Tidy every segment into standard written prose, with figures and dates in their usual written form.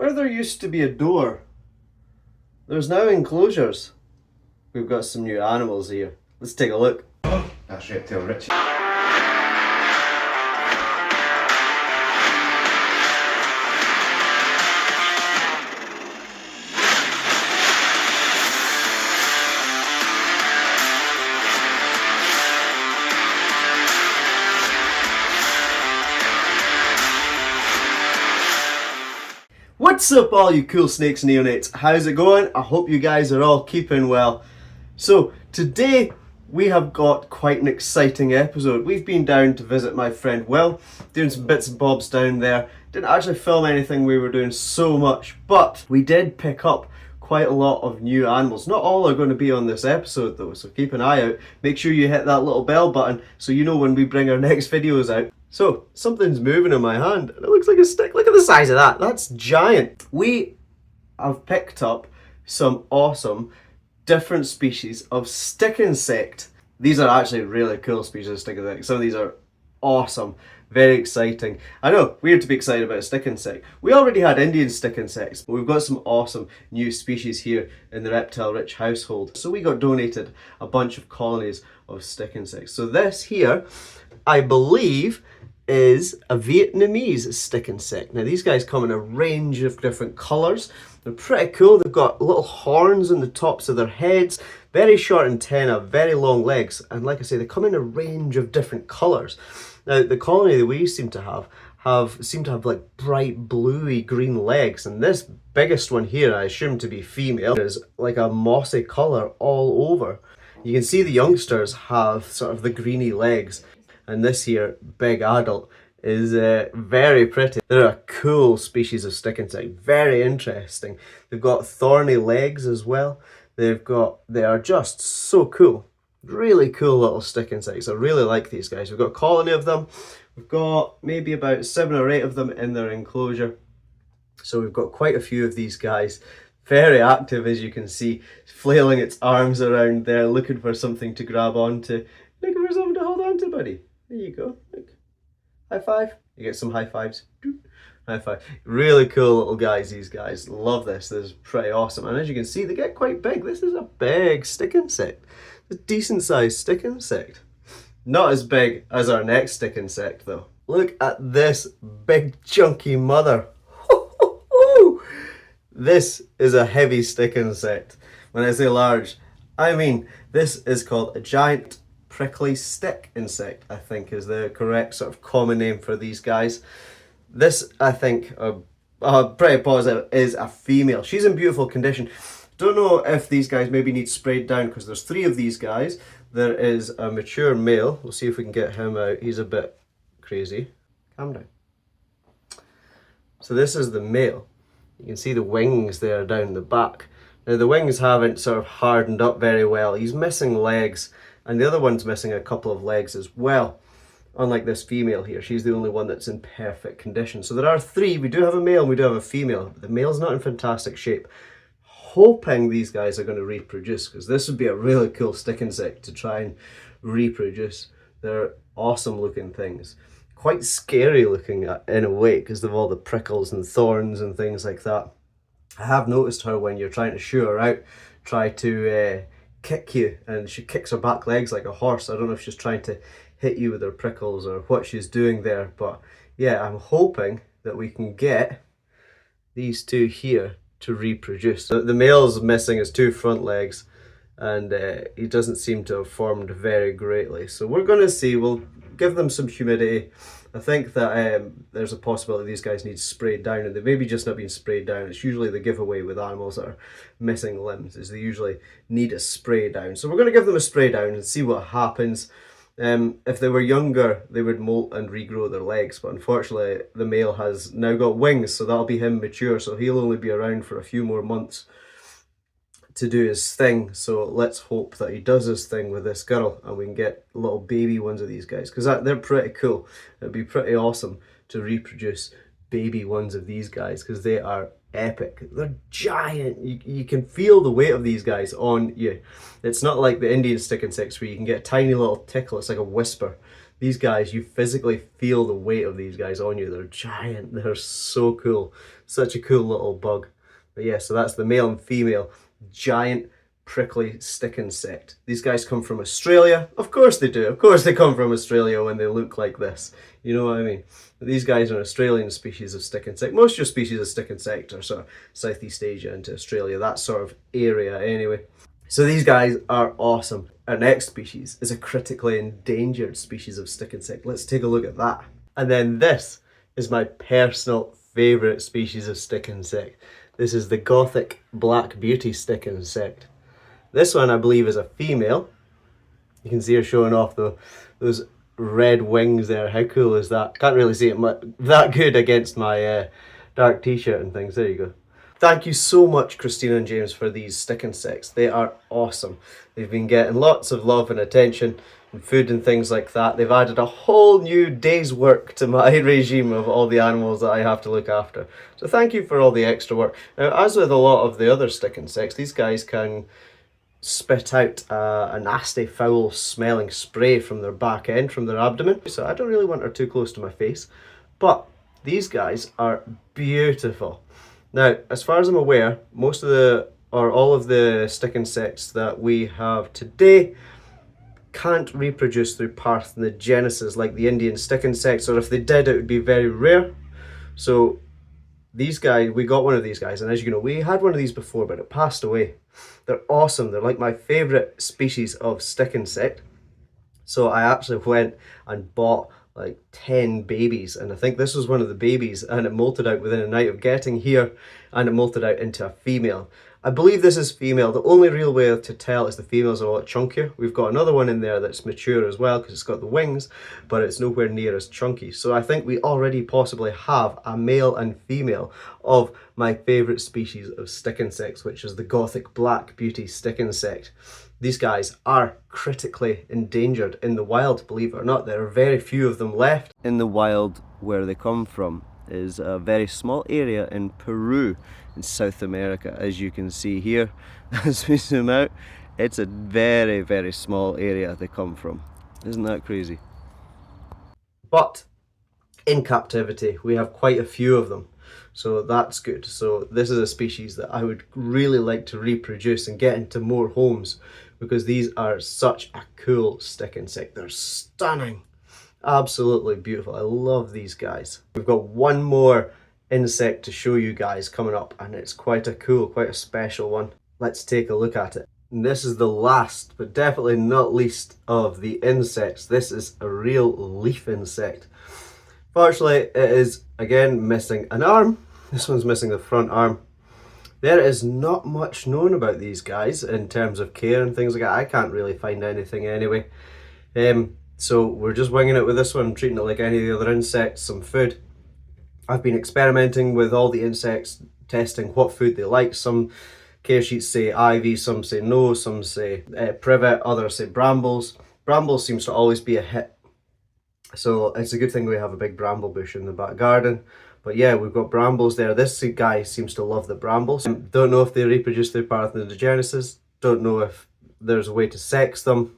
Where there used to be a door, there's now enclosures. We've got some new animals here. Let's take a look. That's Reptile Richie. What's up all you cool snakes neonates? How's it going? I hope you guys are all keeping well. So today we have got quite an exciting episode. We've been down to visit my friend Will, doing some bits and bobs down there. Didn't actually film anything, we were doing so much, but we did pick up quite a lot of new animals. Not all are going to be on this episode though, so keep an eye out. Make sure you hit that little bell button so you know when we bring our next videos out. So, something's moving in my hand, and it looks like a stick. Look at the size of that, that's giant. We have picked up some awesome different species of stick insect. These are actually really cool species of stick insect. Some of these are awesome, very exciting. I know, weird to be excited about a stick insect. We already had Indian stick insects, but we've got some awesome new species here in the Reptile Rich household. So we got donated a bunch of colonies of stick insects. So this here, I believe, is a Vietnamese stick insect. Now these guys come in a range of different colours. They're pretty cool. They've got little horns on the tops of their heads, very short antenna, very long legs, and like I say, they come in a range of different colours. Now the colony that we seem to have like bright bluey green legs, and this biggest one here, I assume to be female, is like a mossy colour all over. You can see the youngsters have sort of the greeny legs. And this here, big adult, is very pretty. They're a cool species of stick insect, very interesting. They've got thorny legs as well. They are just so cool. Really cool little stick insects. I really like these guys. We've got a colony of them. We've got maybe about 7 or 8 of them in their enclosure. So we've got quite a few of these guys. Very active, as you can see, flailing its arms around there, looking for something to grab onto. Looking for something to hold on to, buddy. There you go. Look. High five. You get some high fives. High five. Really cool little guys, these guys. Love this. This is pretty awesome. And as you can see, they get quite big. This is a big stick insect. It's a decent sized stick insect. Not as big as our next stick insect though. Look at this big chunky mother. This is a heavy stick insect. When I say large, I mean this is called a giant prickly stick insect, I think is the correct sort of common name for these guys. This, I think, pretty positive, is a female. She's in beautiful condition. Don't know if these guys maybe need sprayed down because there's 3 of these guys. There is a mature male. We'll see if we can get him out. He's a bit crazy. Calm down. So this is the male. You can see the wings there down the back. Now the wings haven't sort of hardened up very well. He's missing legs. And the other one's missing a couple of legs as well. Unlike this female here, she's the only one that's in perfect condition. So there are 3. We do have a male and we do have a female. The male's not in fantastic shape. Hoping these guys are going to reproduce, because this would be a really cool stick insect to try and reproduce. They're awesome looking things. Quite scary looking in a way, because of all the prickles and thorns and things like that. I have noticed her when you're trying to shoo her out, try to kick you, and she kicks her back legs like a horse. I don't know if she's trying to hit you with her prickles or what she's doing there, but yeah, I'm hoping that we can get these 2 here to reproduce. The male's missing his 2 front legs, and he doesn't seem to have formed very greatly, so we're going to see. We'll give them some humidity. I think that there's a possibility these guys need sprayed down, and they maybe just not being sprayed down. It's usually the giveaway with animals that are missing limbs, is they usually need a spray down. So we're going to give them a spray down and see what happens. If they were younger, they would molt and regrow their legs, but unfortunately the male has now got wings, so that'll be him mature, so he'll only be around for a few more months to do his thing. So let's hope that he does his thing with this girl and we can get little baby ones of these guys, because they're pretty cool. It'd be pretty awesome to reproduce baby ones of these guys because they are epic. They're giant. You can feel the weight of these guys on you. It's not like the Indian stick insects where you can get a tiny little tickle. It's like a whisper. These guys, you physically feel the weight of these guys on you. They're giant. They're so cool. Such a cool little bug. But yeah, so that's the male and female giant prickly stick insect. These guys come from Australia. Of course they do. Of course they come from Australia when they look like this. You know what I mean? But these guys are an Australian species of stick insect. Most of your species of stick insect are sort of Southeast Asia into Australia, that sort of area anyway. So these guys are awesome. Our next species is a critically endangered species of stick insect. Let's take a look at that. And then this is my personal favourite species of stick insect. This is the Gothic Black Beauty stick insect. This one I believe is a female. You can see her showing off those red wings there. How cool is that? Can't really see it that good against my dark t-shirt and things. There you go. Thank you so much, Christina and James, for these stick insects. They are awesome. They've been getting lots of love and attention and food and things like that. They've added a whole new day's work to my regime of all the animals that I have to look after. So thank you for all the extra work. Now, as with a lot of the other stick insects, these guys can spit out a nasty, foul smelling spray from their back end, from their abdomen. So I don't really want her too close to my face. But these guys are beautiful. Now, as far as I'm aware, all of the stick insects that we have today can't reproduce through parthenogenesis like the Indian stick insects, or if they did, it would be very rare. So these guys, we got one of these guys, and as you know, we had one of these before, but it passed away. They're awesome. They're like my favourite species of stick insect. So I actually went and bought like 10 babies, and I think this was one of the babies, and it molted out within a night of getting here, and it molted out into a female. I believe this is female. The only real way to tell is the females are a lot chunkier. We've got another one in there that's mature as well because it's got the wings, but it's nowhere near as chunky. So I think we already possibly have a male and female of my favourite species of stick insects, which is the Gothic Black Beauty stick insect. These guys are critically endangered in the wild, believe it or not. There are very few of them left. In the wild where they come from is a very small area in Peru in South America. As you can see here, as we zoom out, it's a very, very small area they come from. Isn't that crazy? But in captivity, we have quite a few of them. So that's good. So this is a species that I would really like to reproduce and get into more homes, because these are such a cool stick insect. They're stunning. Absolutely beautiful. I love these guys. We've got one more insect to show you guys coming up, and it's quite a special one. Let's take a look at it. And this is the last, but definitely not least of the insects. This is a real leaf insect. Fortunately, it is again missing an arm. This one's missing the front arm. There is not much known about these guys in terms of care and things like that. I can't really find anything anyway. So we're just winging it with this one, treating it like any of the other insects, some food. I've been experimenting with all the insects, testing what food they like. Some care sheets say ivy, some say no, some say privet, others say brambles. Brambles seems to always be a hit. So it's a good thing we have a big bramble bush in the back garden. But yeah, we've got brambles there. This guy seems to love the brambles. Don't know if they reproduce through parthenogenesis. Don't know if there's a way to sex them.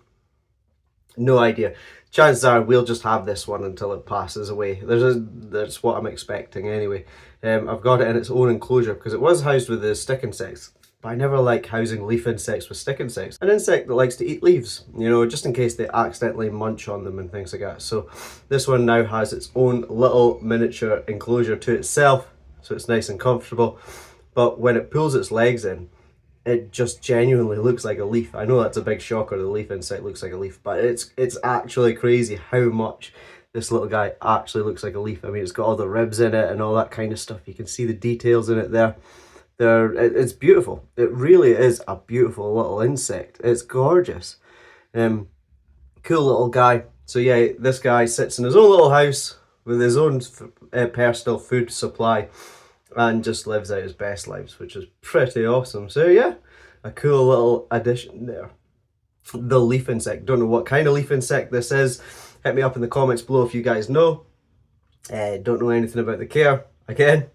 No idea. Chances are we'll just have this one until it passes away. That's what I'm expecting anyway. I've got it in its own enclosure because it was housed with the stick insects. But I never like housing leaf insects with stick insects. An insect that likes to eat leaves, you know, just in case they accidentally munch on them and things like that. So this one now has its own little miniature enclosure to itself, so it's nice and comfortable. But when it pulls its legs in, it just genuinely looks like a leaf. I know that's a big shocker, the leaf insect looks like a leaf, but it's actually crazy how much this little guy actually looks like a leaf. I mean, it's got all the ribs in it and all that kind of stuff. You can see the details in it there. It's beautiful. It really is a beautiful little insect. It's gorgeous. Cool little guy. So yeah, this guy sits in his own little house with his own personal food supply and just lives out his best lives, which is pretty awesome. So yeah, a cool little addition there. The leaf insect. Don't know what kind of leaf insect this is. Hit me up in the comments below if you guys know. Don't know anything about the care. Again,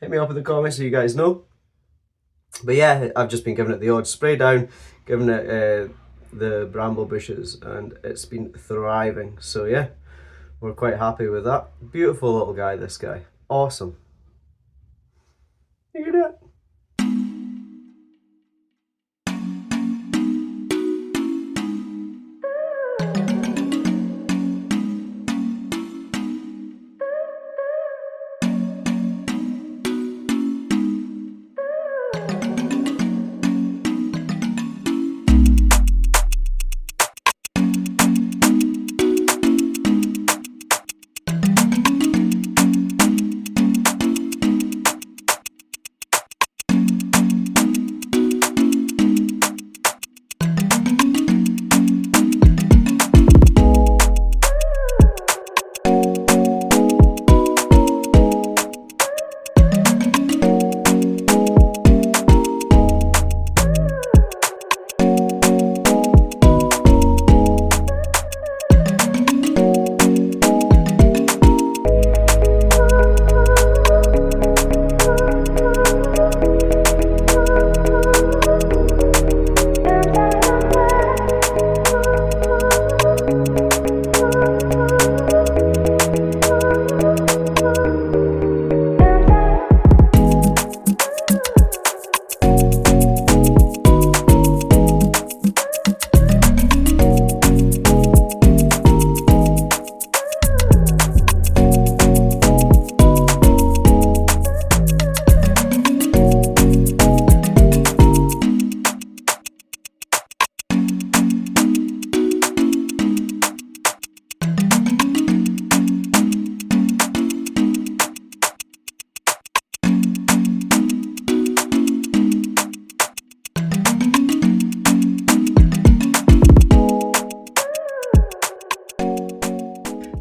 hit me up in the comments if you guys know. But yeah, I've just been giving it the odd spray down, giving it the bramble bushes, and it's been thriving. So yeah, we're quite happy with that. Beautiful little guy, this guy. Awesome. Look at that.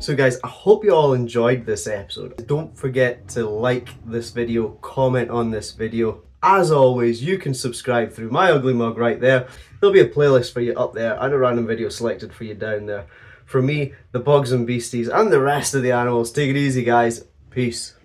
So guys, I hope you all enjoyed this episode. Don't forget to like this video, comment on this video. As always, you can subscribe through my ugly mug right there. There'll be a playlist for you up there and a random video selected for you down there. For me, the bugs and beasties and the rest of the animals, take it easy guys. Peace.